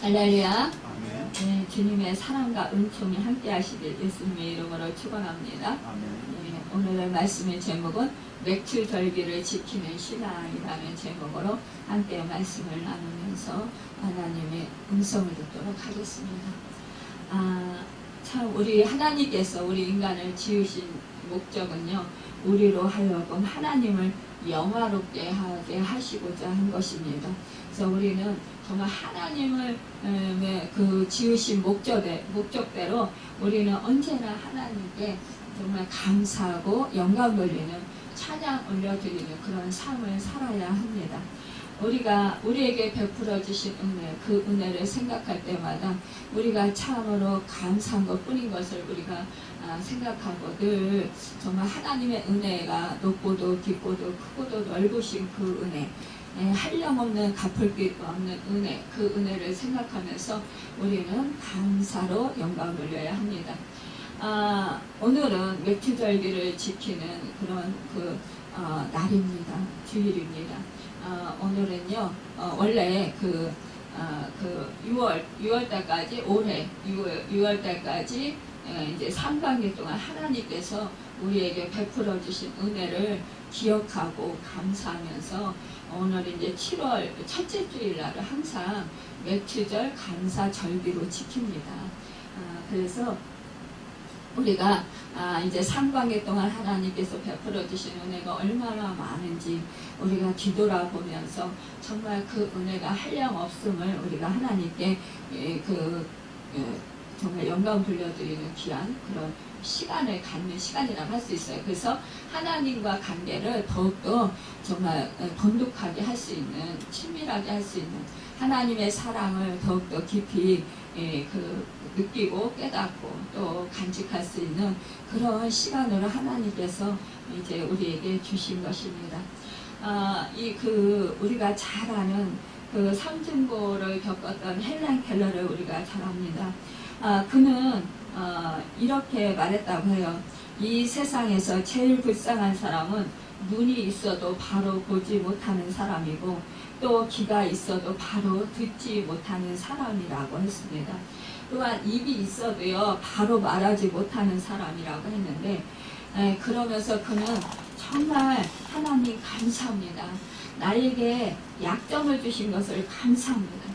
할렐루야. 네, 주님의 사랑과 은총이 함께 하시길 예수님의 이름으로 축원합니다. 네, 오늘의 말씀의 제목은 맥주절기를 지키는 신앙이라는 제목으로 함께 말씀을 나누면서 하나님의 음성을 듣도록 하겠습니다. 참 우리 하나님께서 우리 인간을 지으신 목적은요, 우리로 하여금 하나님을 영화롭게 하게 하시고자 한 것입니다. 그래서 우리는 정말 하나님을 그 지으신 목적대로 우리는 언제나 하나님께 정말 감사하고 영광 돌리는 찬양 올려드리는 그런 삶을 살아야 합니다. 우리가 우리에게 베풀어 주신 은혜, 그 은혜를 생각할 때마다 우리가 참으로 감사한 것뿐인 것을 우리가 생각하고 늘 정말 하나님의 은혜가 높고도 깊고도 크고도 넓으신 그 은혜, 한량없는 갚을 길 없는 은혜, 그 은혜를 생각하면서 우리는 감사로 영광을 돌려야 합니다. 오늘은 맥주절기를 지키는 그런 날입니다. 주일입니다. 오늘은요, 원래 6월달까지, 올해 6월달까지 이제 3반기 동안 하나님께서 우리에게 베풀어 주신 은혜를 기억하고 감사하면서 오늘 이제 7월 첫째 주일날을 항상 맥주절 감사절기로 지킵니다. 그래서 우리가 이제 3반기 동안 하나님께서 베풀어 주신 은혜가 얼마나 많은지 우리가 뒤돌아보면서 정말 그 은혜가 한량없음을 우리가 하나님께 정말 영광 돌려드리는 귀한 그런 시간을 갖는 시간이라고 할 수 있어요. 그래서 하나님과 관계를 더욱더 정말 돈독하게 할 수 있는, 친밀하게 할 수 있는, 하나님의 사랑을 더욱더 깊이 느끼고 깨닫고 또 간직할 수 있는 그런 시간으로 하나님께서 이제 우리에게 주신 것입니다. 우리가 잘 아는 그 삼중고를 겪었던 헬렌 켈러를 우리가 잘 압니다. 그는 이렇게 말했다고 해요. 이 세상에서 제일 불쌍한 사람은 눈이 있어도 바로 보지 못하는 사람이고 또 귀가 있어도 바로 듣지 못하는 사람이라고 했습니다. 또한 입이 있어도요 바로 말하지 못하는 사람이라고 했는데, 그러면서 그는 정말 하나님 감사합니다. 나에게 약점을 주신 것을 감사합니다.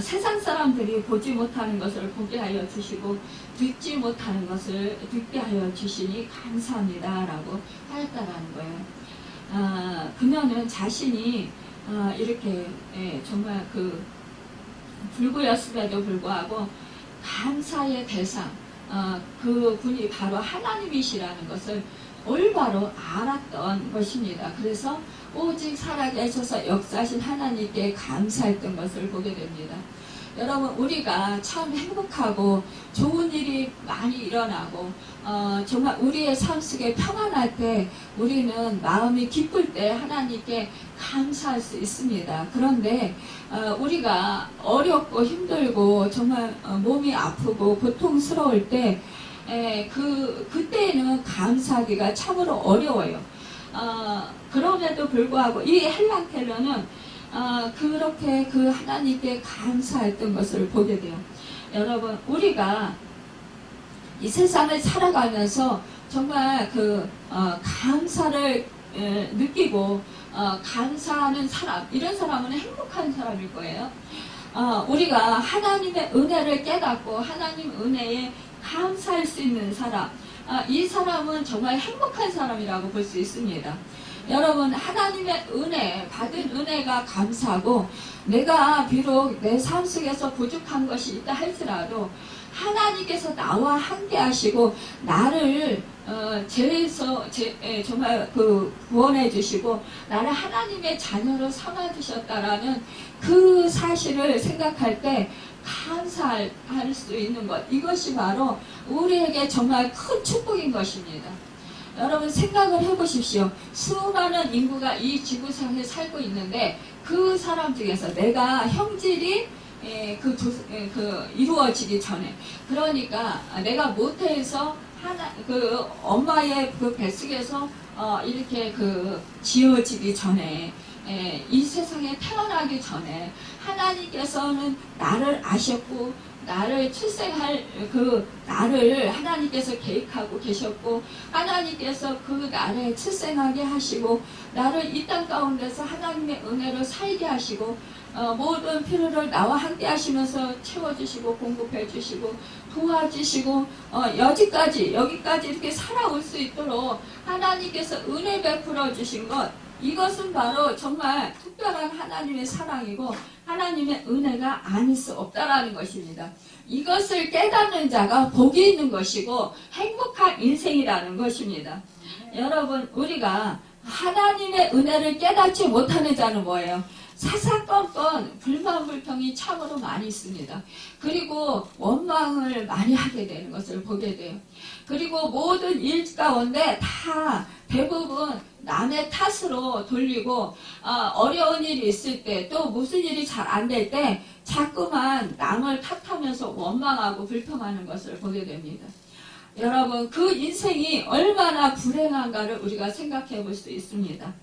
세상 사람들이 보지 못하는 것을 보게 하여 주시고 듣지 못하는 것을 듣게 하여 주시니 감사합니다 라고 하였다라는 거예요. 그녀는 자신이 이렇게 정말 불구였음에도 불구하고 감사의 대상, 그 분이 바로 하나님이시라는 것을 올바로 알았던 것입니다. 그래서 오직 살아계셔서 역사하신 하나님께 감사했던 것을 보게 됩니다. 여러분, 우리가 참 행복하고 좋은 일이 많이 일어나고 정말 우리의 삶 속에 평안할 때, 우리는 마음이 기쁠 때 하나님께 감사할 수 있습니다. 그런데 우리가 어렵고 힘들고 정말 몸이 아프고 고통스러울 때 그때는 감사하기가 참으로 어려워요. 그럼에도 불구하고 이 헬렌 켈러는 그렇게 그 하나님께 감사했던 것을 보게 돼요. 여러분, 우리가 이 세상을 살아가면서 정말 감사를 느끼고 감사하는 사람, 이런 사람은 행복한 사람일 거예요. 우리가 하나님의 은혜를 깨닫고 하나님 은혜에 감사할 수 있는 사람, 이 사람은 정말 행복한 사람이라고 볼 수 있습니다. 여러분, 하나님의 은혜, 받은 은혜가 감사하고, 내가 비록 내 삶 속에서 부족한 것이 있다 할지라도 하나님께서 나와 함께 하시고 나를 정말 구원해 주시고 나를 하나님의 자녀로 삼아 주셨다라는 그 사실을 생각할 때 감사할 수 있는 것, 이것이 바로 우리에게 정말 큰 축복인 것입니다. 여러분, 생각을 해보십시오. 수많은 인구가 이 지구상에 살고 있는데 그 사람 중에서 내가 형질이 이루어지기 전에, 그러니까 내가 모태에서 엄마의 뱃속에서 이렇게 지어지기 전에 이 세상에 태어나기 전에 하나님께서는 나를 아셨고 나를 출생할 그 나를 하나님께서 계획하고 계셨고 하나님께서 그 나를 출생하게 하시고 나를 이 땅 가운데서 하나님의 은혜로 살게 하시고 모든 필요를 나와 함께 하시면서 채워주시고 공급해 주시고 도와주시고 여기까지 이렇게 살아올 수 있도록 하나님께서 은혜 베풀어 주신 것, 이것은 바로 정말 특별한 하나님의 사랑이고 하나님의 은혜가 아닐 수 없다라는 것입니다. 이것을 깨닫는 자가 복이 있는 것이고 행복한 인생이라는 것입니다. 여러분, 우리가 하나님의 은혜를 깨닫지 못하는 자는 뭐예요? 사사건건 불만불평이 참으로 많이 있습니다. 그리고 원망을 많이 하게 되는 것을 보게 돼요. 그리고 모든 일 가운데 다 대부분 남의 탓으로 돌리고 어려운 일이 있을 때 또 무슨 일이 잘 안 될 때 자꾸만 남을 탓하면서 원망하고 불평하는 것을 보게 됩니다. 여러분, 그 인생이 얼마나 불행한가를 우리가 생각해 볼 수 있습니다.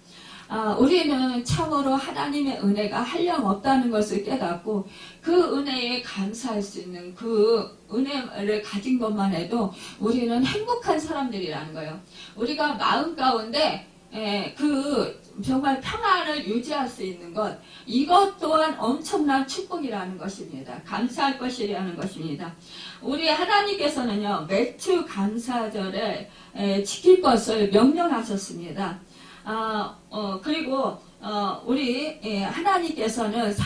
우리는 참으로 하나님의 은혜가 한량없다는 것을 깨닫고 그 은혜에 감사할 수 있는 그 은혜를 가진 것만 해도 우리는 행복한 사람들이라는 거예요. 우리가 마음 가운데 정말 평안을 유지할 수 있는 것, 이것 또한 엄청난 축복이라는 것입니다. 감사할 것이라는 것입니다. 우리 하나님께서는요, 매주 감사절에 지킬 것을 명령하셨습니다. 그리고 우리 하나님께서는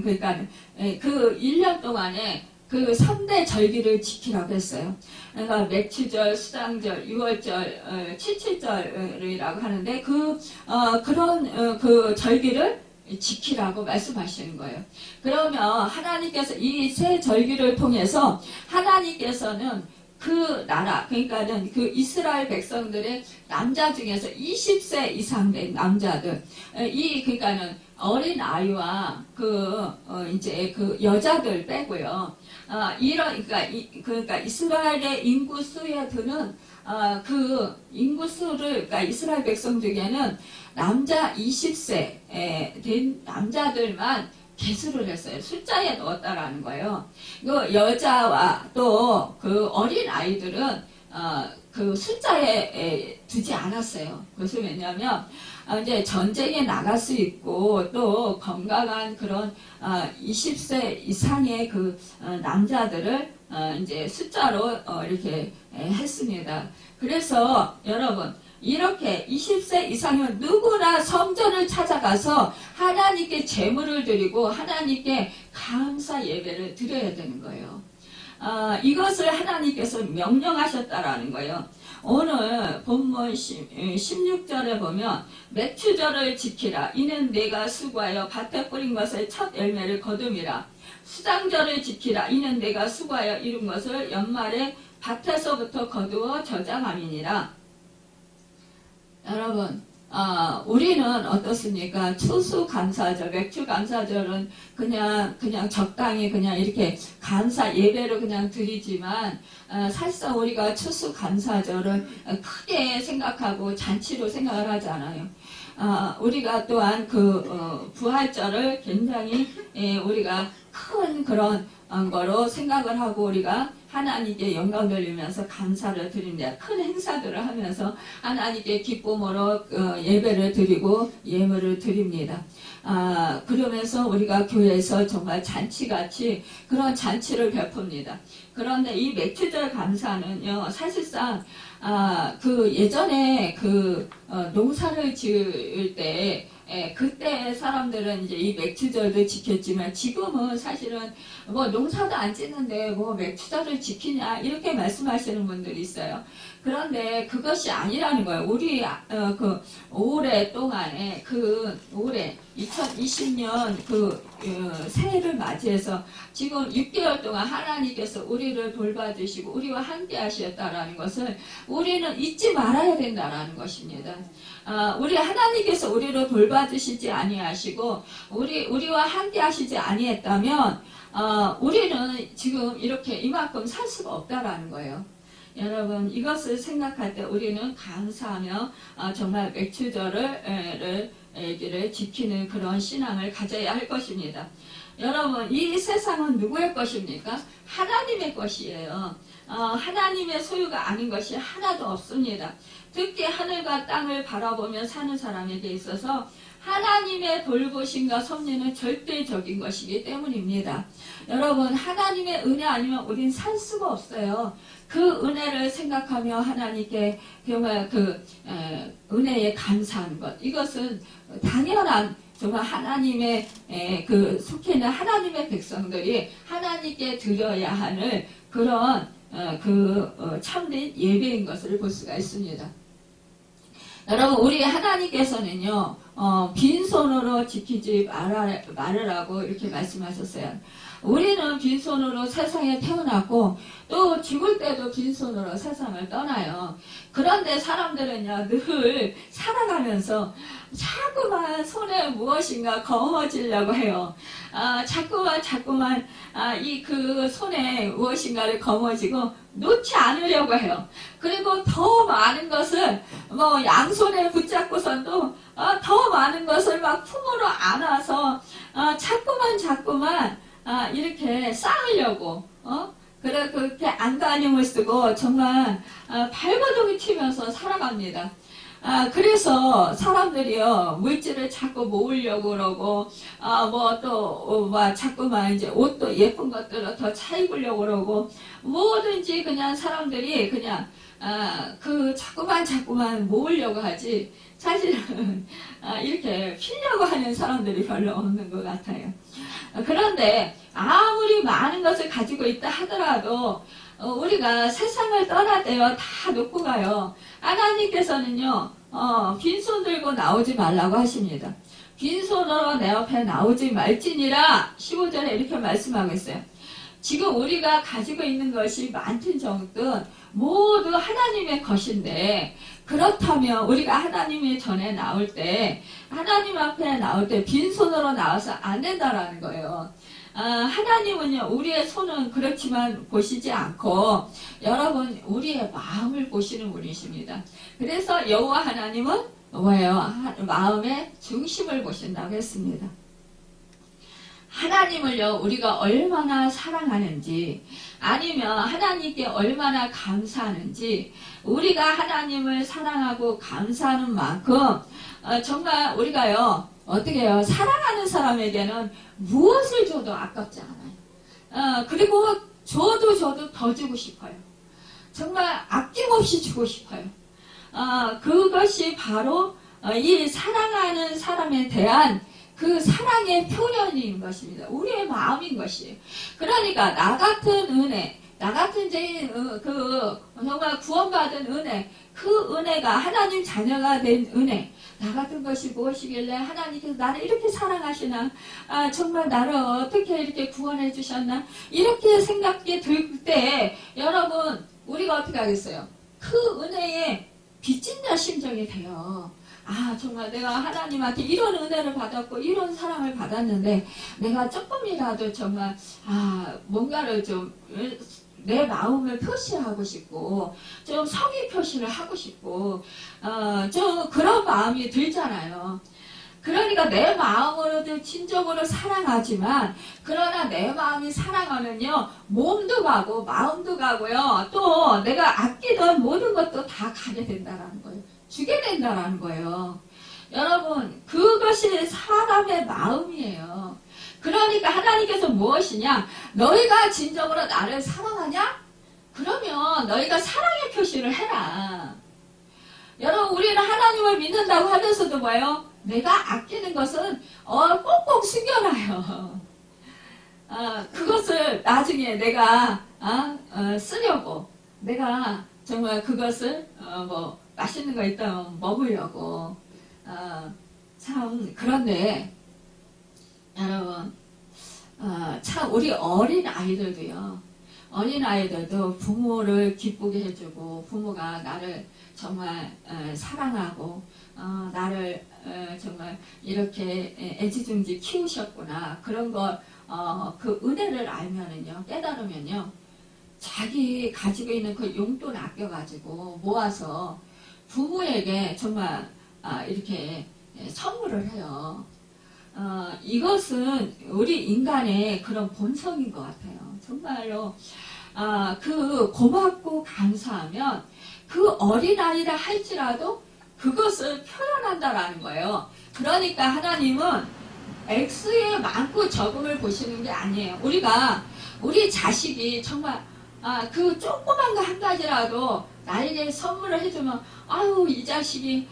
그 1년 동안에 그 3대 절기를 지키라고 했어요. 그러니까 맥추절, 수당절, 유월절, 칠칠절이라고 하는데 그런 그 절기를 지키라고 말씀하시는 거예요. 그러면 하나님께서 이 세 절기를 통해서 하나님께서는 그 나라, 그러니까는 그 이스라엘 백성들의 남자 중에서 20세 이상 된 남자들, 그러니까는 어린 아이와 이제 그 여자들 빼고요. 그러니까 이스라엘의 인구 수에 드는 그 인구 수를, 그러니까 이스라엘 백성 중에는 남자 20세 된 남자들만 개수를 했어요. 숫자에 넣었다라는 거예요. 그 여자와 또 그 어린 아이들은 그 숫자에 두지 않았어요. 그것은 왜냐하면 이제 전쟁에 나갈 수 있고 또 건강한 그런 20세 이상의 그 남자들을 이제 숫자로 이렇게 했습니다. 그래서 여러분, 이렇게 20세 이상은 누구나 성전을 찾아가서 하나님께 제물을 드리고 하나님께 감사 예배를 드려야 되는 거예요. 이것을 하나님께서 명령하셨다라는 거예요. 오늘 본문 16절에 보면 맥추절을 지키라. 이는 내가 수고하여 밭에 뿌린 것의 첫 열매를 거둠이라. 수당절을 지키라. 이는 내가 수고하여 이룬 것을 연말에 밭에서부터 거두어 저장함이니라. 여러분, 우리는 어떻습니까? 추수감사절, 맥주감사절은 그냥 적당히 그냥 이렇게 감사 예배로 그냥 드리지만, 사실상 우리가 추수감사절을 크게 생각하고 잔치로 생각을 하지 않아요. 우리가 또한 부활절을 굉장히 우리가 큰 그런 거로 생각을 하고 우리가 하나님께 영광 돌리면서 감사를 드립니다. 큰 행사들을 하면서 하나님께 기쁨으로 예배를 드리고 예물을 드립니다. 그러면서 우리가 교회에서 정말 잔치같이 그런 잔치를 베풉니다. 그런데 이 맥추절 감사는요, 사실상 예전에 농사를 지을 때 그때 사람들은 이제 이 맥추절도 지켰지만 지금은 사실은 뭐 농사도 안 짓는데 뭐 맥추절을 지키냐 이렇게 말씀하시는 분들이 있어요. 그런데 그것이 아니라는 거예요. 우리 올해 동안에 올해 2020년 새해를 맞이해서 지금 6개월 동안 하나님께서 우리를 돌봐주시고 우리와 함께 하셨다라는 것을 우리는 잊지 말아야 된다라는 것입니다. 우리 하나님께서 우리를 돌봐주시지 아니하시고 우리와 함께 하시지 아니했다면 우리는 지금 이렇게 이만큼 살 수가 없다라는 거예요. 여러분, 이것을 생각할 때 우리는 감사하며 정말 맥추절을 자기를 지키는 그런 신앙을 가져야 할 것입니다. 여러분, 이 세상은 누구의 것입니까? 하나님의 것이에요. 하나님의 소유가 아닌 것이 하나도 없습니다. 특히 하늘과 땅을 바라보며 사는 사람에게 있어서 하나님의 돌보심과 섭리는 절대적인 것이기 때문입니다. 여러분, 하나님의 은혜 아니면 우린 살 수가 없어요. 그 은혜를 생각하며 하나님께 정말 은혜에 감사하는 것, 이것은 당연한, 정말 하나님의 속해 있는 하나님의 백성들이 하나님께 드려야 하는 그런 참된 예배인 것을 볼 수가 있습니다. 여러분, 우리 하나님께서는요, 빈손으로 지키지 말으라고 이렇게 말씀하셨어요. 우리는 빈손으로 세상에 태어났고 또 죽을 때도 빈손으로 세상을 떠나요. 그런데 사람들은요, 늘 살아가면서 자꾸만 손에 무엇인가 거머쥐려고 해요. 자꾸만 그 손에 무엇인가를 거머쥐고 놓지 않으려고 해요. 그리고 더 많은 것을 양손에 붙잡고선도 더 많은 것을 막 품으로 안아서 자꾸만 이렇게 쌓으려고 그렇게 안간힘을 쓰고 정말 발버둥이 튀면서 살아갑니다. 그래서 사람들이요, 물질을 자꾸 모으려고 그러고, 자꾸만 이제 옷도 예쁜 것들을 더 차 입으려고 그러고, 뭐든지 그냥 사람들이 그냥, 자꾸만 모으려고 하지, 사실은, 이렇게 피려고 하는 사람들이 별로 없는 것 같아요. 그런데, 아무리 많은 것을 가지고 있다 하더라도, 우리가 세상을 떠날 때요, 다 놓고 가요. 하나님께서는요, 빈손 들고 나오지 말라고 하십니다. 빈손으로 내 앞에 나오지 말지니라 15절에 이렇게 말씀하고 있어요. 지금 우리가 가지고 있는 것이 많든 적든 모두 하나님의 것인데, 그렇다면 우리가 하나님의 전에 나올 때, 하나님 앞에 나올 때 빈손으로 나와서 안 된다라는 거예요. 하나님은요, 우리의 손은 그렇지만 보시지 않고 여러분, 우리의 마음을 보시는 분이십니다. 그래서 여호와 하나님은 뭐예요? 마음의 중심을 보신다고 했습니다. 하나님을요, 우리가 얼마나 사랑하는지, 아니면 하나님께 얼마나 감사하는지, 우리가 하나님을 사랑하고 감사하는 만큼 정말 우리가요, 어떻게 해요? 사랑하는 사람에게는 무엇을 줘도 아깝지 않아요. 그리고 줘도 더 주고 싶어요. 정말 아낌없이 주고 싶어요. 그것이 바로 이 사랑하는 사람에 대한 그 사랑의 표현인 것입니다. 우리의 마음인 것이에요. 그러니까 나 같은 은혜, 나 같은 죄인, 정말 구원받은 은혜, 그 은혜가 하나님 자녀가 된 은혜, 나 같은 것이 무엇이길래 하나님께서 나를 이렇게 사랑하시나, 정말 나를 어떻게 이렇게 구원해 주셨나, 이렇게 생각이 들 때 여러분, 우리가 어떻게 하겠어요? 그 은혜에 빚진 심정이 돼요. 정말 내가 하나님한테 이런 은혜를 받았고 이런 사랑을 받았는데 내가 조금이라도 정말 뭔가를 좀 내 마음을 표시하고 싶고 좀 성의 표시를 하고 싶고 좀 그런 마음이 들잖아요. 그러니까 내 마음으로도 진정으로 사랑하지만, 그러나 내 마음이 사랑하면요, 몸도 가고 마음도 가고요, 또 내가 아끼던 모든 것도 다 가게 된다라는 거예요. 주게 된다라는 거예요. 여러분, 그것이 사람의 마음이에요. 그러니까 하나님께서 무엇이냐? 너희가 진정으로 나를 사랑하냐? 그러면 너희가 사랑의 표시를 해라. 여러분, 우리는 하나님을 믿는다고 하면서도 뭐예요? 내가 아끼는 것은 꼭꼭 숨겨놔요. 그것을 나중에 내가 쓰려고, 내가 정말 그것을 맛있는 거 있다면 먹으려고. 참 그런데 여러분, 참 우리 어린 아이들도 부모를 기쁘게 해주고, 부모가 나를 정말 사랑하고 나를 정말 이렇게 애지중지 키우셨구나, 그런 걸 그 은혜를 알면은요, 깨달으면요, 자기 가지고 있는 그 용돈 아껴가지고 모아서 부모에게 정말 이렇게 선물을 해요. 이것은 우리 인간의 그런 본성인 것 같아요. 정말로 그 고맙고 감사하면 그 어린아이라 할지라도 그것을 표현한다라는 거예요. 그러니까 하나님은 X의 많고 적음을 보시는 게 아니에요. 우리 자식이 정말 그 조그만 거 한 가지라도 나에게 선물을 해주면 아유 이 자식이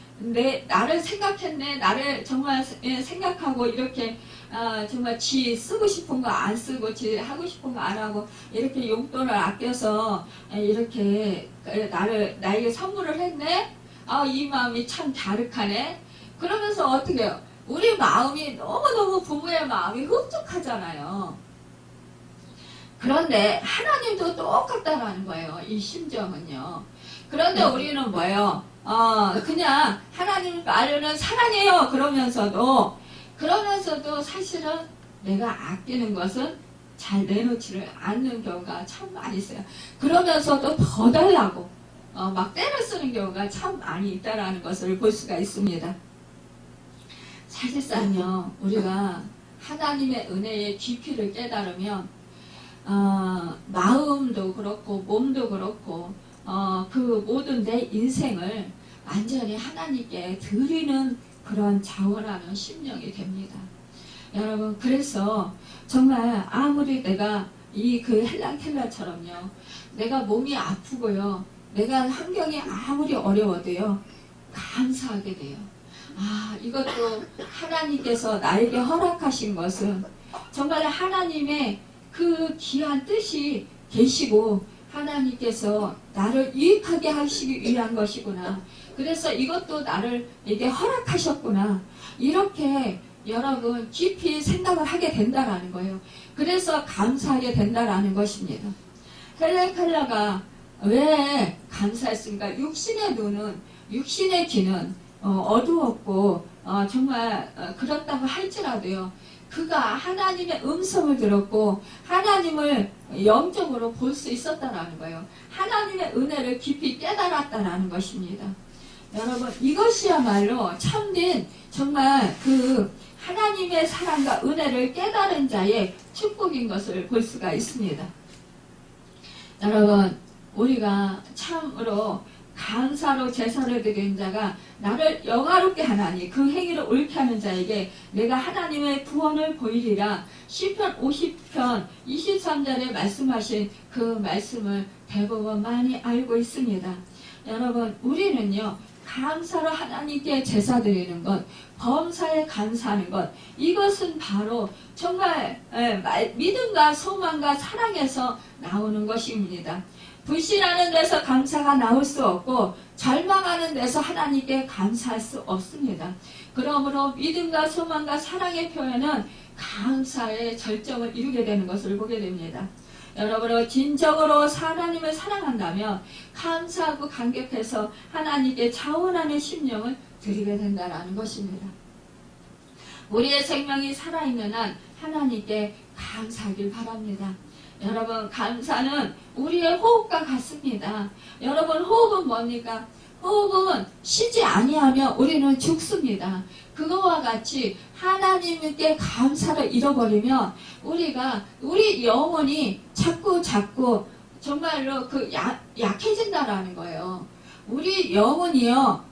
나를 생각했네, 나를 정말 생각하고 이렇게 정말 지 쓰고 싶은 거 안 쓰고 지 하고 싶은 거 안 하고 이렇게 용돈을 아껴서 이렇게 나에게 선물을 했네. 이 마음이 참 갸륵하네. 그러면서 어떻게 해요? 우리 마음이 너무너무 부모의 마음이 흡족하잖아요. 그런데 하나님도 똑같다라는 거예요. 이 심정은요. 그런데 우리는 뭐예요? 그냥 하나님 말로는 사랑해요. 그러면서도 사실은 내가 아끼는 것은 잘 내놓지를 않는 경우가 참 많이 있어요. 그러면서도 더 달라고 막 때를 쓰는 경우가 참 많이 있다라는 것을 볼 수가 있습니다. 사실상요, 우리가 하나님의 은혜의 깊이를 깨달으면 마음도 그렇고 몸도 그렇고 그 모든 내 인생을 완전히 하나님께 드리는 그런 자원하는 심령이 됩니다. 여러분, 그래서 정말 아무리 내가 그 헬랑켈라처럼요, 내가 몸이 아프고요, 내가 환경이 아무리 어려워도요, 감사하게 돼요. 이것도 하나님께서 나에게 허락하신 것은 정말 하나님의 그 귀한 뜻이 계시고 하나님께서 나를 유익하게 하시기 위한 것이구나. 그래서 이것도 나에게 허락하셨구나. 이렇게 여러분 깊이 생각을 하게 된다라는 거예요. 그래서 감사하게 된다라는 것입니다. 헬렌 켈러가 왜 감사했습니까? 육신의 눈은, 육신의 귀는 어두웠고 정말 그렇다고 할지라도요, 그가 하나님의 음성을 들었고 하나님을 영적으로 볼 수 있었다라는 거예요. 하나님의 은혜를 깊이 깨달았다라는 것입니다. 여러분, 이것이야말로 참된 정말 그 하나님의 사랑과 은혜를 깨달은 자의 축복인 것을 볼 수가 있습니다. 여러분, 우리가 참으로 감사로 제사를 드리는 자가 나를 영화롭게 하나니 그 행위를 옳게 하는 자에게 내가 하나님의 구원을 보이리라. 시편 50편 23절에 말씀하신 그 말씀을 대부분 많이 알고 있습니다. 여러분, 우리는요, 감사로 하나님께 제사 드리는 것, 범사에 감사하는 것, 이것은 바로 정말 믿음과 소망과 사랑에서 나오는 것입니다. 불신하는 데서 감사가 나올 수 없고 절망하는 데서 하나님께 감사할 수 없습니다. 그러므로 믿음과 소망과 사랑의 표현은 감사의 절정을 이루게 되는 것을 보게 됩니다. 여러분은 진정으로 하나님을 사랑한다면 감사하고 감격해서 하나님께 자원하는 심령을 드리게 된다는 것입니다. 우리의 생명이 살아있는 한 하나님께 감사하길 바랍니다. 여러분, 감사는 우리의 호흡과 같습니다. 여러분, 호흡은 뭡니까? 호흡은 쉬지 아니하면 우리는 죽습니다. 그거와 같이 하나님께 감사를 잃어버리면 우리 영혼이 자꾸 정말로 약해진다라는 거예요. 우리 영혼이요,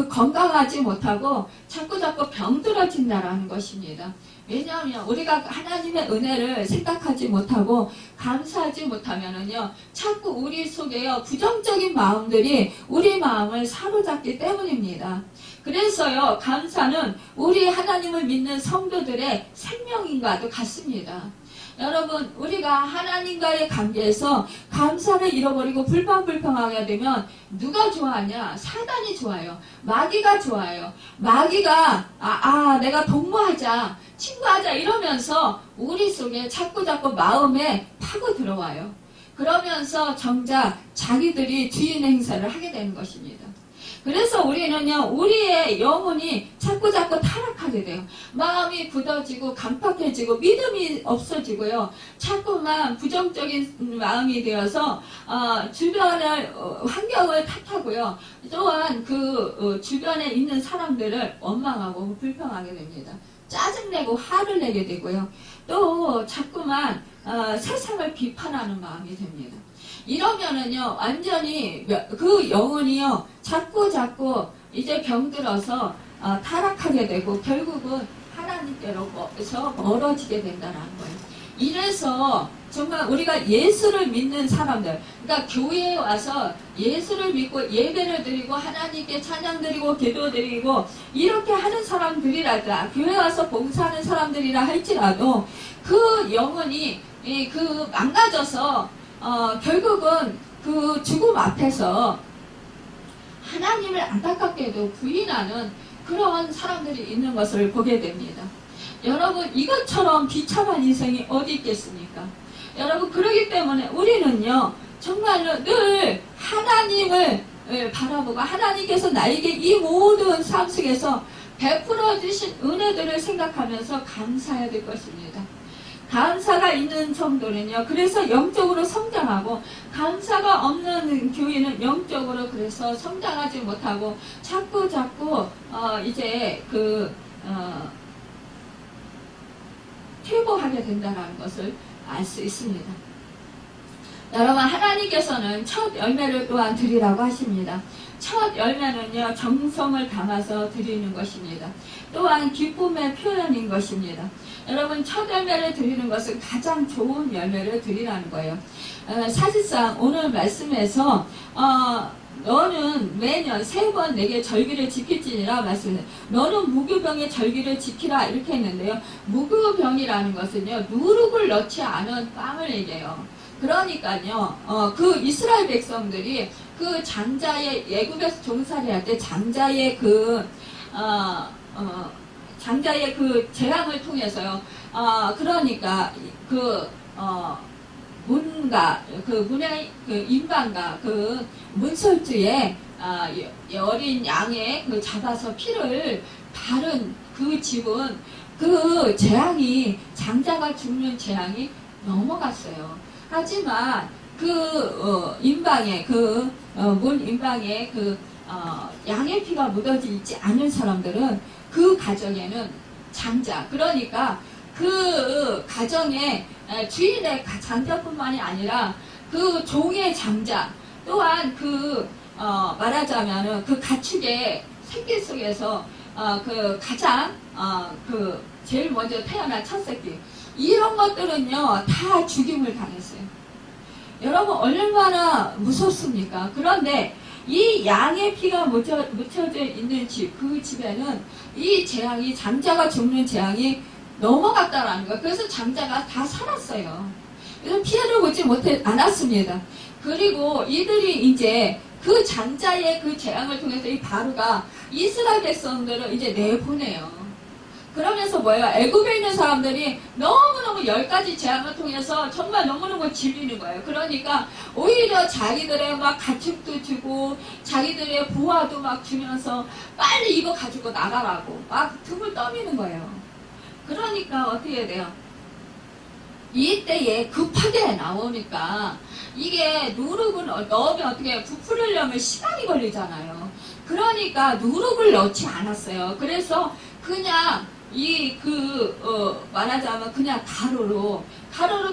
건강하지 못하고 자꾸 병들어진다라는 것입니다. 왜냐하면 우리가 하나님의 은혜를 생각하지 못하고 감사하지 못하면은요, 자꾸 우리 속에요, 부정적인 마음들이 우리 마음을 사로잡기 때문입니다. 그래서요, 감사는 우리 하나님을 믿는 성도들의 생명인과도 같습니다. 여러분, 우리가 하나님과의 관계에서 감사를 잃어버리고 불평하게 되면 누가 좋아하냐? 사단이 좋아요. 마귀가 좋아요. 마귀가 내가 동무하자, 친구하자 이러면서 우리 속에 자꾸 마음에 파고 들어와요. 그러면서 정작 자기들이 주인 행사를 하게 되는 것입니다. 그래서 우리는요, 우리의 영혼이 자꾸 타락하게 돼요. 마음이 굳어지고 강팍해지고 믿음이 없어지고요. 자꾸만 부정적인 마음이 되어서 주변의 환경을 탓하고요. 또한 주변에 있는 사람들을 원망하고 불평하게 됩니다. 짜증내고 화를 내게 되고요. 또 자꾸만 세상을 비판하는 마음이 됩니다. 이러면은요, 완전히 그 영혼이요, 자꾸 이제 병들어서 타락하게 되고 결국은 하나님께로서 멀어지게 된다는 거예요. 이래서 정말 우리가 예수를 믿는 사람들, 그러니까 교회에 와서 예수를 믿고 예배를 드리고 하나님께 찬양 드리고 기도 드리고 이렇게 하는 사람들이라도, 교회 와서 봉사하는 사람들이라 할지라도 그 영혼이 망가져서 결국은 그 죽음 앞에서 하나님을 안타깝게도 부인하는 그런 사람들이 있는 것을 보게 됩니다. 여러분, 이것처럼 비참한 인생이 어디 있겠습니까? 여러분, 그러기 때문에 우리는요, 정말로 늘 하나님을 바라보고 하나님께서 나에게 이 모든 삶 속에서 베풀어 주신 은혜들을 생각하면서 감사해야 될 것입니다. 감사가 있는 성도는요, 그래서 영적으로 성장하고, 감사가 없는 교인은 영적으로 그래서 성장하지 못하고 자꾸 이제 퇴보하게 된다는 것을 알 수 있습니다. 여러분, 하나님께서는 첫 열매를 또한 드리라고 하십니다. 첫 열매는요, 정성을 담아서 드리는 것입니다. 또한 기쁨의 표현인 것입니다. 여러분, 첫 열매를 드리는 것은 가장 좋은 열매를 드리라는 거예요. 사실상 오늘 말씀에서 너는 매년 3번 내게 절기를 지킬지니라 말씀해요. 너는 무교병의 절기를 지키라 이렇게 했는데요. 무교병이라는 것은요, 누룩을 넣지 않은 빵을 얘기해요. 그러니까요, 그 이스라엘 백성들이 그 장자의 예굽에서 종살이 할 때 장자의 장자의 그 재앙을 통해서요, 그러니까 문의 인방과 문설주에 어린 양의 잡아서 피를 바른 그 집은 그 재앙이, 장자가 죽는 재앙이 넘어갔어요. 하지만 인방에 문 인방에 양의 피가 묻어져 있지 않은 사람들은 그 가정에는 장자, 그러니까 그 가정의 주인의 장자뿐만이 아니라 그 종의 장자, 또한 말하자면은 그 가축의 새끼 속에서 가장 제일 먼저 태어난 첫 새끼, 이런 것들은요 다 죽임을 당했어요. 여러분, 얼마나 무섭습니까? 그런데 이 양의 피가 묻혀져 있는 집, 그 집에는 이 재앙이, 장자가 죽는 재앙이 넘어갔다라는 거예요. 그래서 장자가 다 살았어요. 그래서 피해를 보지 않았습니다. 그리고 이들이 이제 그 장자의 그 재앙을 통해서 이 바로가 이스라엘 백성들을 이제 내보내요. 그러면서 뭐예요? 애굽에 있는 사람들이 너무너무 10가지 재앙을 통해서 정말 너무너무 질리는 거예요. 그러니까 오히려 자기들의 막 가축도 주고 자기들의 부하도 막 주면서 빨리 이거 가지고 나가라고 막 등을 떠미는 거예요. 그러니까 어떻게 돼요? 이때에 급하게 나오니까 이게 누룩을 넣으면 어떻게 부풀으려면 시간이 걸리잖아요. 그러니까 누룩을 넣지 않았어요. 그래서 그냥 말하자면 그냥 가루로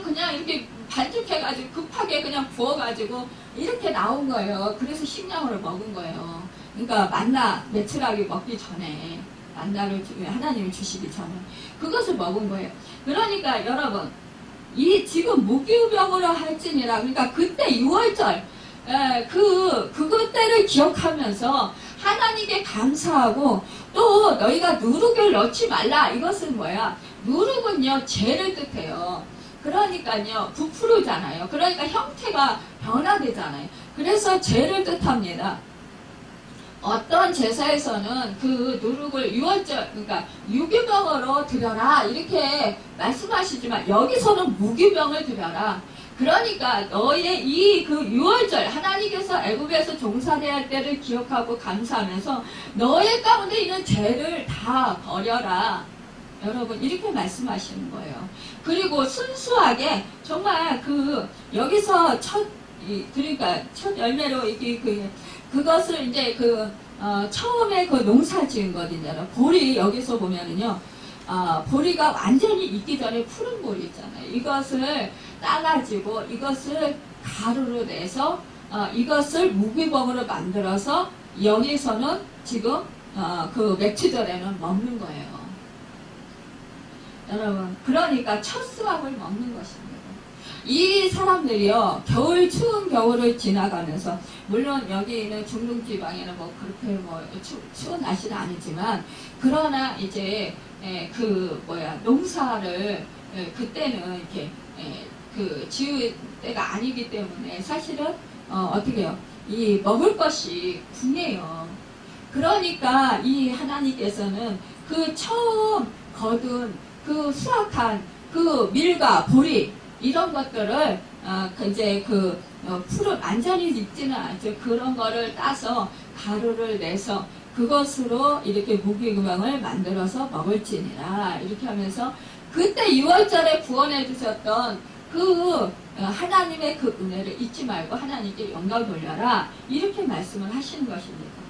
그냥 이렇게 반죽해가지고 급하게 그냥 부어가지고 이렇게 나온 거예요. 그래서 식량으로 먹은 거예요. 그러니까 만나 메추라기 먹기 전에, 만나를 하나님이 주시기 전에 그것을 먹은 거예요. 그러니까 여러분, 이 지금 무기병으로 할지니라, 그러니까 그때 6월절 그것 때를 기억하면서 하나님께 감사하고, 또 너희가 누룩을 넣지 말라. 이것은 뭐야? 누룩은요 죄를 뜻해요. 그러니까요 부풀으잖아요. 그러니까 형태가 변화되잖아요. 그래서 죄를 뜻합니다. 어떤 제사에서는 그 누룩을 6월절, 그러니까 유기병으로 드려라 이렇게 말씀하시지만 여기서는 무기병을 드려라. 그러니까 너의 이 그 유월절 하나님께서 애굽에서 종살이 할 때를 기억하고 감사하면서 너의 가운데 있는 죄를 다 버려라. 여러분 이렇게 말씀하시는 거예요. 그리고 순수하게 정말 여기서 그러니까 첫 열매로 이게 그것을 이제 처음에 농사 지은 거든요. 보리 여기서 보면은요. 보리가 완전히 익기 전에 푸른 보리 있잖아요. 이것을 따가지고 이것을 가루로 내서 이것을 무기봉으로 만들어서 여기서는 지금 맥주절에는 먹는 거예요. 여러분 그러니까 첫 수확을 먹는 것입니다. 이 사람들이요 겨울 추운 겨울을 지나가면서 물론 여기는 중동지방에는 그렇게 추운 날씨는 아니지만 그러나 이제 농사를 그때는 이렇게 지을 때가 아니기 때문에 사실은 어떻게 해요? 이 먹을 것이 궁해요. 그러니까 이 하나님께서는 처음 거둔 수확한 밀과 보리 이런 것들을 이제 풀을 완전히 익지는 않죠. 그런 거를 따서 가루를 내서 그것으로 이렇게 무기금형을 만들어서 먹을지니라 이렇게 하면서 그때 6월절에 구원해 주셨던 하나님의 은혜를 잊지 말고 하나님께 영광 돌려라 이렇게 말씀을 하시는 것입니다.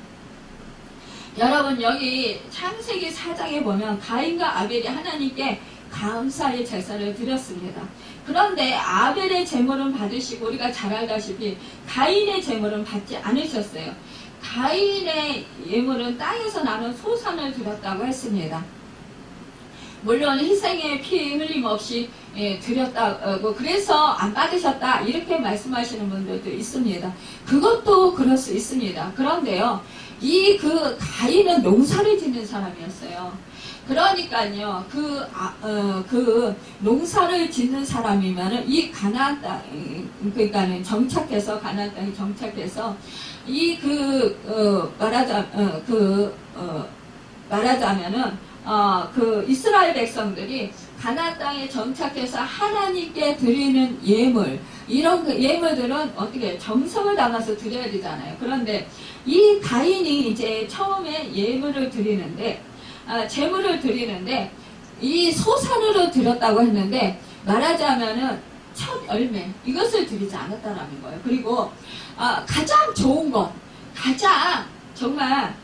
여러분 여기 창세기 4장에 보면 가인과 아벨이 하나님께 감사의 제사를 드렸습니다. 그런데 아벨의 제물은 받으시고 우리가 잘 알다시피 가인의 제물은 받지 않으셨어요. 가인의 예물은 땅에서 나는 소산을 드렸다고 했습니다. 물론 희생의 피 흘림 없이 드렸다고 그래서 안 받으셨다 이렇게 말씀하시는 분들도 있습니다. 그것도 그럴 수 있습니다. 그런데요 가인은 농사를 짓는 사람이었어요. 그러니까요 농사를 짓는 사람이면은 이 가나안 땅 그러니까는 가나안 땅에 정착해서 말하자면은 이스라엘 백성들이 가나안 땅에 정착해서 하나님께 드리는 예물 이런 예물들은 어떻게 정성을 담아서 드려야 되잖아요. 그런데 이 가인이 이제 처음에 예물을 드리는데 제물을 드리는데 이 소산으로 드렸다고 했는데 말하자면은 첫 열매 이것을 드리지 않았다라는 거예요. 그리고 가장 좋은 것 가장 정말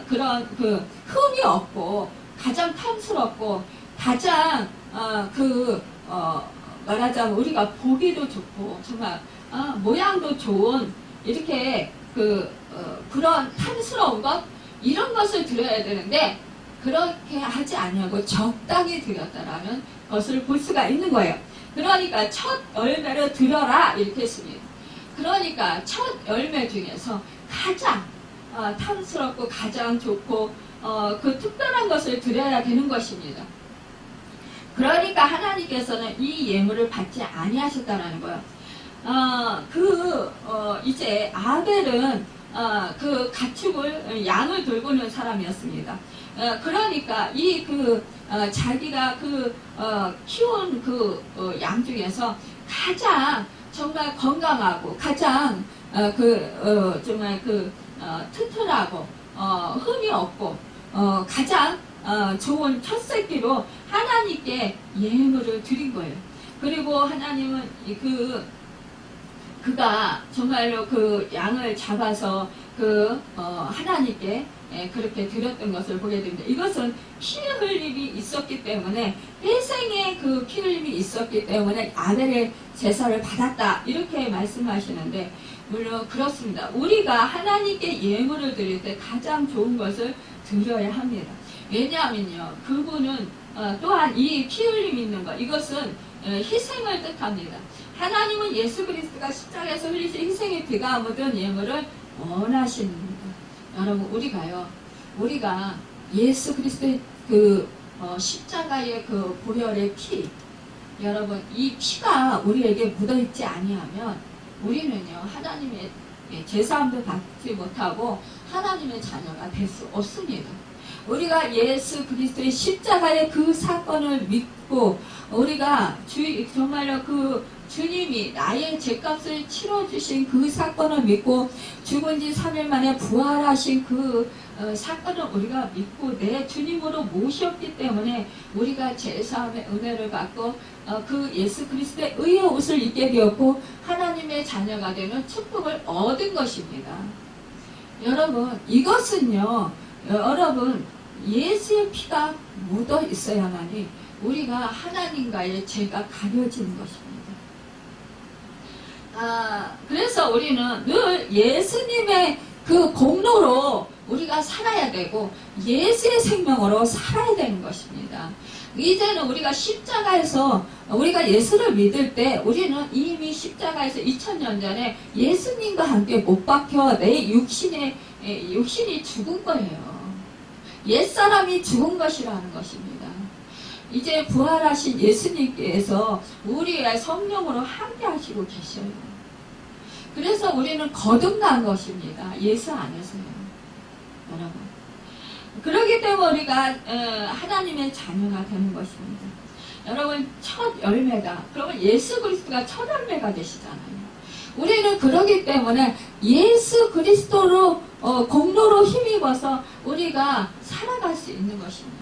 그런 흠이 없고 가장 탐스럽고 가장 말하자면 우리가 보기도 좋고 정말 모양도 좋은 이렇게 그런 탐스러운 것 이런 것을 드려야 되는데 그렇게 하지 않냐고 적당히 드렸다라는 것을 볼 수가 있는 거예요. 그러니까 첫 열매를 드려라 이렇게 했습니다. 그러니까 첫 열매 중에서 가장 탐스럽고 가장 좋고 특별한 것을 드려야 되는 것입니다. 그러니까 하나님께서는 이 예물을 받지 아니하셨다라는 거예요. 이제 아벨은 가축을 양을 돌보는 사람이었습니다. 그러니까 자기가 키운 양 중에서 가장 정말 건강하고 가장 정말 튼튼하고 흠이 없고 가장 좋은 첫 새끼로 하나님께 예물을 드린 거예요. 그리고 하나님은 그가 정말로 양을 잡아서 하나님께 그렇게 드렸던 것을 보게 됩니다. 이것은 피 흘림이 있었기 때문에 회생의 피 흘림이 있었기 때문에 아벨의 제사를 받았다 이렇게 말씀하시는데 물론 그렇습니다. 우리가 하나님께 예물을 드릴 때 가장 좋은 것을 드려야 합니다. 왜냐하면요 그분은 또한 이 피 흘림이 있는 것 이것은 희생을 뜻합니다. 하나님은 예수 그리스도가 십자가에서 흘리신 희생의 피가 묻은 예물을 원하십니다. 여러분 우리가 예수 그리스도의 십자가의 보혈의 피 여러분 이 피가 우리에게 묻어있지 아니하면 우리는요 하나님의 제사함도 받지 못하고 하나님의 자녀가 될 수 없습니다. 우리가 예수 그리스도의 십자가의 그 사건을 믿고 우리가 정말로 그 주님이 나의 죄값을 치러주신 그 사건을 믿고 죽은 지 3일 만에 부활하신 그 사건을 우리가 믿고 내 주님으로 모셨기 때문에 우리가 제사함의 은혜를 받고 그 예수 그리스도의 의의 옷을 입게 되었고 하나님의 자녀가 되는 축복을 얻은 것입니다. 여러분, 이것은요, 여러분, 예수의 피가 묻어 있어야만이 우리가 하나님과의 죄가 가려지는 것입니다. 그래서 우리는 늘 예수님의 그 공로로 우리가 살아야 되고 예수의 생명으로 살아야 되는 것입니다. 이제는 우리가 십자가에서 우리가 예수를 믿을 때 우리는 이미 십자가에서 2000년 전에 예수님과 함께 못 박혀 내 육신이 죽은 거예요. 옛사람이 죽은 것이라는 것입니다. 이제 부활하신 예수님께서 우리의 성령으로 함께 하시고 계셔요. 그래서 우리는 거듭난 것입니다. 예수 안에서요. 여러분. 그렇기 때문에 우리가 하나님의 자녀가 되는 것입니다. 여러분, 첫 열매가, 그러면 예수 그리스도가 첫 열매가 되시잖아요. 우리는 그러기 때문에 예수 그리스도로 공로로 힘입어서 우리가 살아갈 수 있는 것입니다.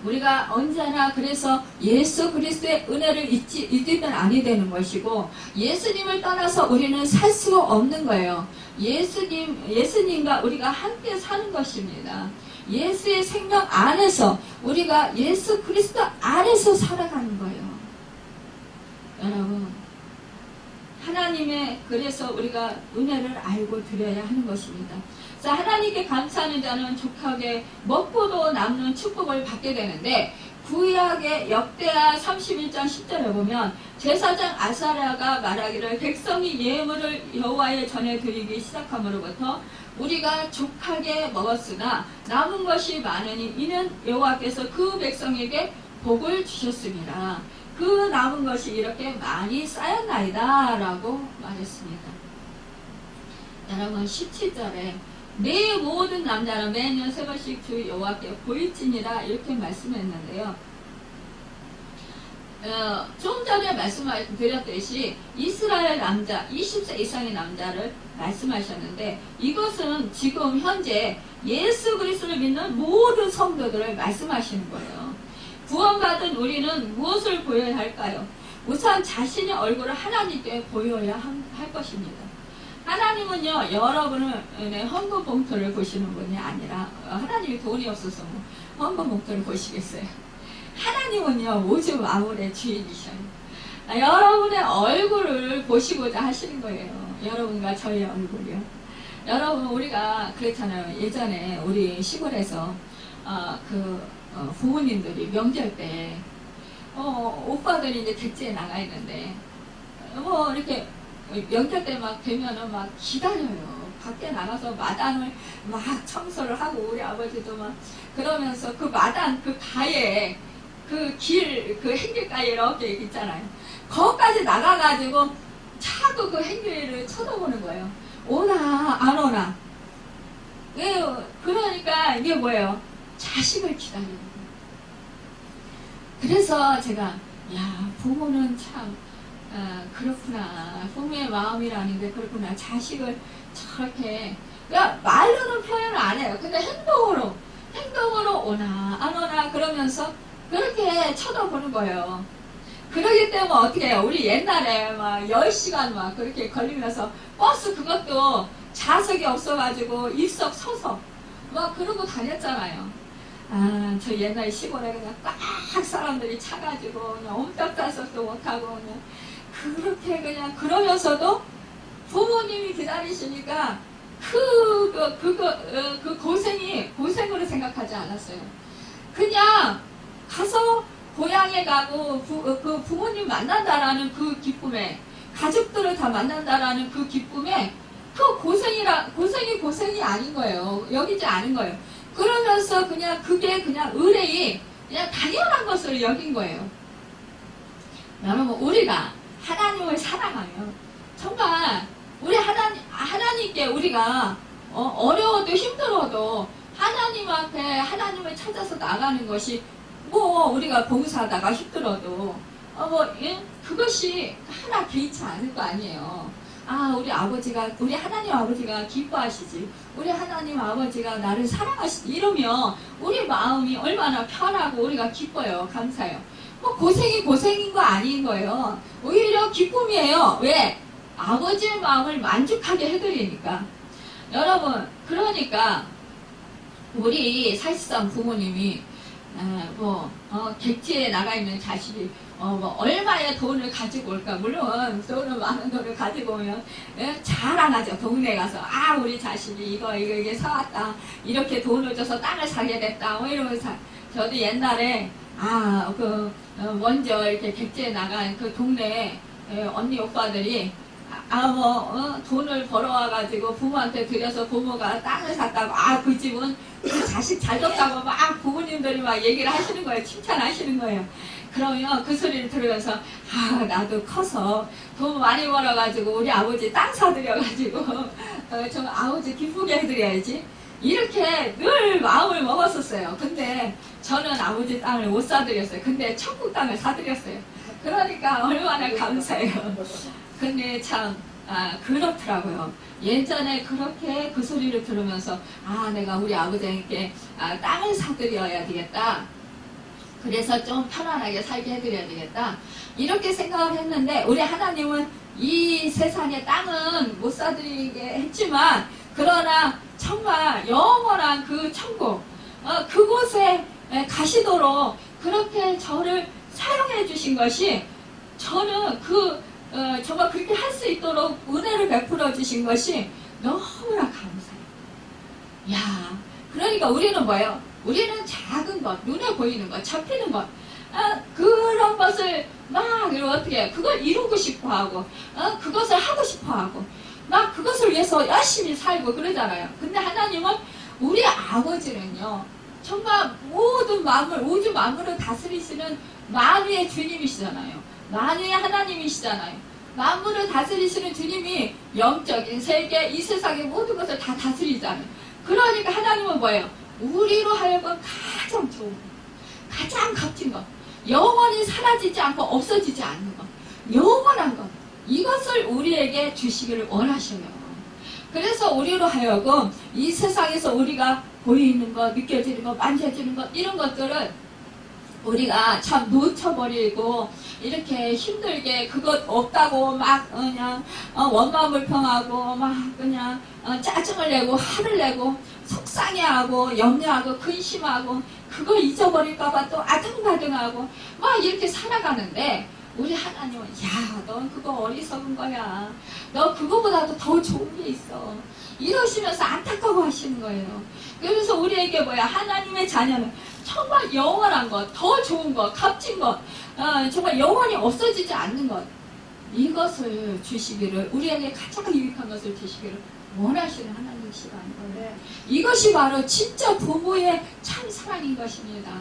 우리가 언제나 그래서 예수 그리스도의 은혜를 잊으면 아니 되는 것이고 예수님을 떠나서 우리는 살 수가 없는 거예요. 예수님과 우리가 함께 사는 것입니다. 예수의 생명 안에서 우리가 예수 그리스도 안에서 살아가는 거예요. 여러분, 하나님의 그래서 우리가 은혜를 알고 드려야 하는 것입니다. 자, 하나님께 감사하는 자는 족하게 먹고도 남는 축복을 받게 되는데 구약의 역대하 31장 10절에 보면 제사장 아사랴가 말하기를 백성이 예물을 여호와의 전에 드리기 시작함으로부터 우리가 족하게 먹었으나 남은 것이 많으니 이는 여호와께서 그 백성에게 복을 주셨습니다. 그 남은 것이 이렇게 많이 쌓였나이다 라고 말했습니다. 여러분 17절에 내 모든 남자는 매년 3번씩 주 여호와께 보일지니라 이렇게 말씀했는데요. 좀 전에 말씀드렸듯이 이스라엘 남자 20세 이상의 남자를 말씀하셨는데 이것은 지금 현재 예수 그리스도를 믿는 모든 성도들을 말씀하시는 거예요. 구원받은 우리는 무엇을 보여야 할까요? 우선 자신의 얼굴을 하나님께 보여야 할 것입니다. 하나님은요, 여러분의 헌금 봉투를 보시는 분이 아니라, 하나님이 돈이 없어서 뭐 헌금 봉투를 보시겠어요? 하나님은요, 우주 만물의 주인이셔요. 여러분의 얼굴을 보시고자 하시는 거예요. 여러분과 저의 얼굴이요. 여러분, 우리가 그렇잖아요. 예전에 우리 시골에서, 부모님들이 명절 때, 오빠들이 이제 대지에 나가 있는데, 이렇게, 명절 때 막 되면은 막 기다려요. 밖에 나가서 마당을 막 청소를 하고 우리 아버지도 막 그러면서 그 마당 그 가에 그 길 그 행길가에 이렇게 있잖아요. 거기까지 나가가지고 자꾸 그 행길을 쳐다보는 거예요. 오나 안 오나. 그러니까 이게 뭐예요? 자식을 기다리는 거예요. 그래서 제가 야 부모는 참 그렇구나. 부모의 마음이라는 게 그렇구나. 자식을 저렇게, 그러니까 말로는 표현을 안 해요. 근데 행동으로 오나, 안 오나, 그러면서 그렇게 쳐다보는 거예요. 그러기 때문에 어떻게 해요? 우리 옛날에 막 10시간 막 그렇게 걸리면서 버스 그것도 좌석이 없어가지고 1석 서서 막 그러고 다녔잖아요. 저 옛날 시골에 그냥 꽉 사람들이 차가지고 그냥 옴짝달싹도 못하고 그냥 그렇게 그냥 그러면서도 부모님이 기다리시니까 그 고생이 고생으로 생각하지 않았어요. 그냥 가서 고향에 가고 그 부모님 만난다라는 그 기쁨에 가족들을 다 만난다라는 그 기쁨에 그 고생이 아닌 거예요. 여기지 않은 거예요. 그러면서 그냥 그게 그냥 의뢰이 그냥 당연한 것을 여긴 거예요. 여러분 우리가 하나님을 사랑하면 정말 우리 하나님께 우리가 어려워도 힘들어도 하나님 앞에 하나님을 찾아서 나가는 것이 뭐 우리가 봉사하다가 힘들어도 그것이 하나 개의치 않을 거 아니에요. 우리 아버지가, 우리 하나님 아버지가 기뻐하시지, 우리 하나님 아버지가 나를 사랑하시지, 이러면 우리 마음이 얼마나 편하고 우리가 기뻐요. 감사해요. 뭐 고생이 고생인 거 아닌 거예요. 오히려 기쁨이에요. 왜? 아버지의 마음을 만족하게 해드리니까. 여러분, 그러니까 우리 사실상 부모님이 객지에 나가 있는 자식이 얼마의 돈을 가지고 올까. 물론 돈은 많은 돈을 가지고 오면 자랑하죠. 동네 가서 우리 자식이 이게 사왔다, 이렇게 돈을 줘서 땅을 사게 됐다, 이러면서. 저도 옛날에 먼저 이렇게 객지에 나간 그 동네 언니 오빠들이 돈을 벌어와가지고 부모한테 드려서 부모가 땅을 샀다고, 그 집은 그 자식 잘 뒀다고 막 부모님들이 막 얘기를 하시는 거예요. 칭찬하시는 거예요. 그러면 그 소리를 들으면서 나도 커서 돈 많이 벌어가지고 우리 아버지 땅 사드려가지고 좀 아버지 기쁘게 해드려야지, 이렇게 늘 마음을 먹었었어요. 근데 저는 아버지 땅을 못 사드렸어요. 근데 천국 땅을 사드렸어요. 그러니까 얼마나 감사해요. 근데 참 그렇더라고요. 예전에 그렇게 그 소리를 들으면서 내가 우리 아버지께 땅을 사드려야 되겠다, 그래서 좀 편안하게 살게 해드려야 되겠다, 이렇게 생각을 했는데, 우리 하나님은 이 세상의 땅은 못 사드리게 했지만, 그러나 정말 영원한 그 천국, 그곳에 가시도록 그렇게 저를 사용해 주신 것이, 저는 정말 그렇게 할 수 있도록 은혜를 베풀어 주신 것이 너무나 감사해요. 그러니까 우리는 뭐예요? 우리는 작은 것, 눈에 보이는 것, 잡히는 것, 그런 것을 어떻게 해요? 그걸 이루고 싶어 하고, 그것을 하고 싶어 하고, 그것을 위해서 열심히 살고 그러잖아요. 근데 하나님은, 우리 아버지는요, 정말 모든 만물, 우주 만물을 다스리시는 만유의 주님이시잖아요. 만유의 하나님이시잖아요. 만물을 다스리시는 주님이 영적인 세계, 이 세상의 모든 것을 다 다스리잖아요. 그러니까 하나님은 뭐예요? 우리로 하여금 가장 좋은 것, 가장 값진 것, 영원히 사라지지 않고 없어지지 않는 것, 영원한 것, 이것을 우리에게 주시기를 원하셔요. 그래서 우리로 하여금 이 세상에서 우리가 보이는 것, 느껴지는 것, 만져지는 것, 이런 것들을 우리가 참 놓쳐버리고, 이렇게 힘들게 그것 없다고 그냥 원망불평하고 그냥 짜증을 내고 화를 내고 속상해하고 염려하고 근심하고, 그걸 잊어버릴까봐 또 아등바등하고 이렇게 살아가는데, 우리 하나님은 넌 그거 어리석은 거야, 너 그거보다도 더 좋은 게 있어, 이러시면서 안타까워 하시는 거예요. 그래서 우리에게 하나님의 자녀는 정말 영원한 것, 더 좋은 것, 값진 것, 정말 영원히 없어지지 않는 것, 이것을 주시기를, 우리에게 가장 유익한 것을 주시기를 원하시는 하나님이시라는 거예요. 이것이 바로 진짜 부모의 참 사랑인 것입니다.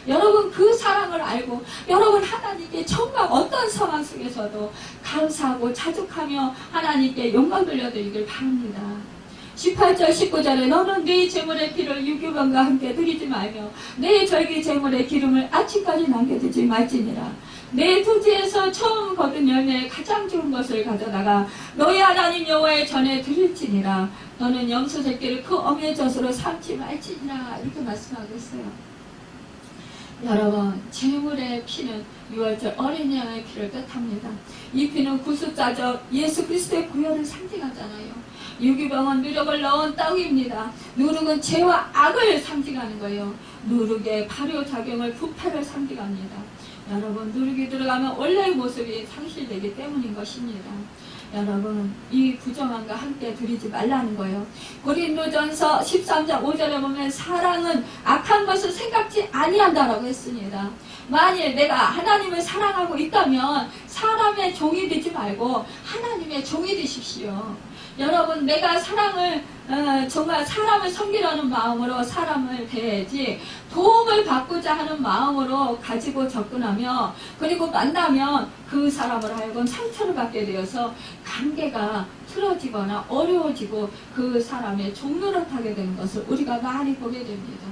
여러분, 그 사랑을 알고 여러분 하나님께 정말 어떤 상황 속에서도 감사하고 자족하며 하나님께 영광 돌려드리길 바랍니다. 18절 19절에 너는 네 제물의 피를 유교병과 함께 드리지 말며 네 절기 제물의 기름을 아침까지 남겨두지 말지니라. 내 토지에서 처음 거둔 열매의 가장 좋은 것을 가져다가 너희 하나님 여호와의 전에 드릴지니라. 너는 염소 새끼를 그 어미의 젖으로 삼지 말지니라. 이렇게 말씀하고 있어요. 여러분, 제물의 피는 6월절 어린 양의 피를 뜻합니다. 이 피는 구속자적 예수 그리스도의 구원을 상징하잖아요. 유기병은 누룩을 넣은 떡입니다. 누룩은 죄와 악을 상징하는 거예요. 누룩의 발효작용을 부패를 상징합니다. 여러분, 누룩이 들어가면 원래의 모습이 상실되기 때문인 것입니다. 여러분, 이 부정함과 함께 드리지 말라는 거예요. 고린도전서 13장 5절에 보면 사랑은 악한 것을 생각지 아니한다라고 했습니다. 만일 내가 하나님을 사랑하고 있다면 사람의 종이 되지 말고 하나님의 종이 되십시오. 여러분, 내가 사랑을 정말 사람을 섬기려는 마음으로 사람을 대해야지, 도움을 받고자 하는 마음으로 가지고 접근하며 그리고 만나면 그 사람을 하여금 상처를 받게 되어서 관계가 틀어지거나 어려워지고 그 사람의 종로를 타게 되는 것을 우리가 많이 보게 됩니다.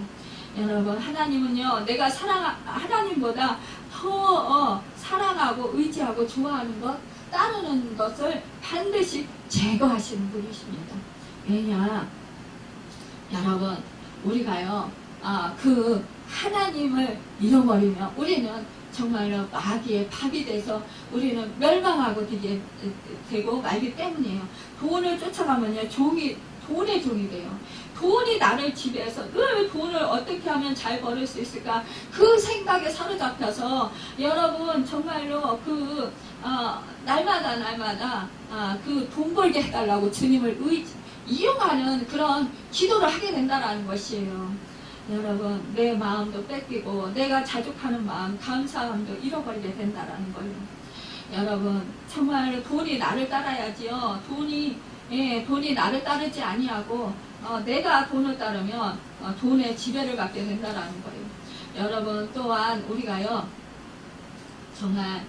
여러분, 하나님은요, 내가 하나님보다 더 사랑하고 의지하고 좋아하는 것, 따르는 것을 반드시 제거하시는 분이십니다. 왜냐, 여러분, 우리가요, 그 하나님을 잃어버리면 우리는 정말로 마귀의 밥이 돼서 우리는 멸망하고 되고 말기 때문이에요. 돈을 쫓아가면요, 돈의 종이 돼요. 돈이 나를 지배해서 늘 돈을 어떻게 하면 잘 벌을 수 있을까, 그 생각에 사로잡혀서 여러분 정말로 날마다 그 돈 벌게 해달라고 주님을 이용하는 그런 기도를 하게 된다는 것이에요. 여러분, 내 마음도 뺏기고 내가 자족하는 마음, 감사함도 잃어버리게 된다는 거예요. 여러분, 정말 돈이 나를 따라야지요. 돈이 나를 따르지 아니하고 내가 돈을 따르면 돈의 지배를 받게 된다는 거예요. 여러분, 또한 우리가요, 정말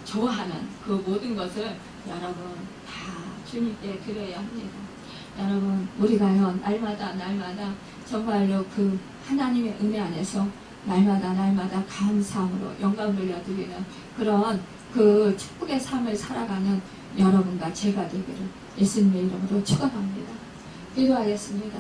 좋아하는 그 모든 것을 여러분 다 주님께 드려야 합니다. 여러분, 우리가요, 날마다 정말로 그 하나님의 은혜 안에서 날마다 감사함으로 영광을 돌려드리는 그런 그 축복의 삶을 살아가는 여러분과 제가 되기를 예수님의 이름으로 축원합니다. 기도하겠습니다.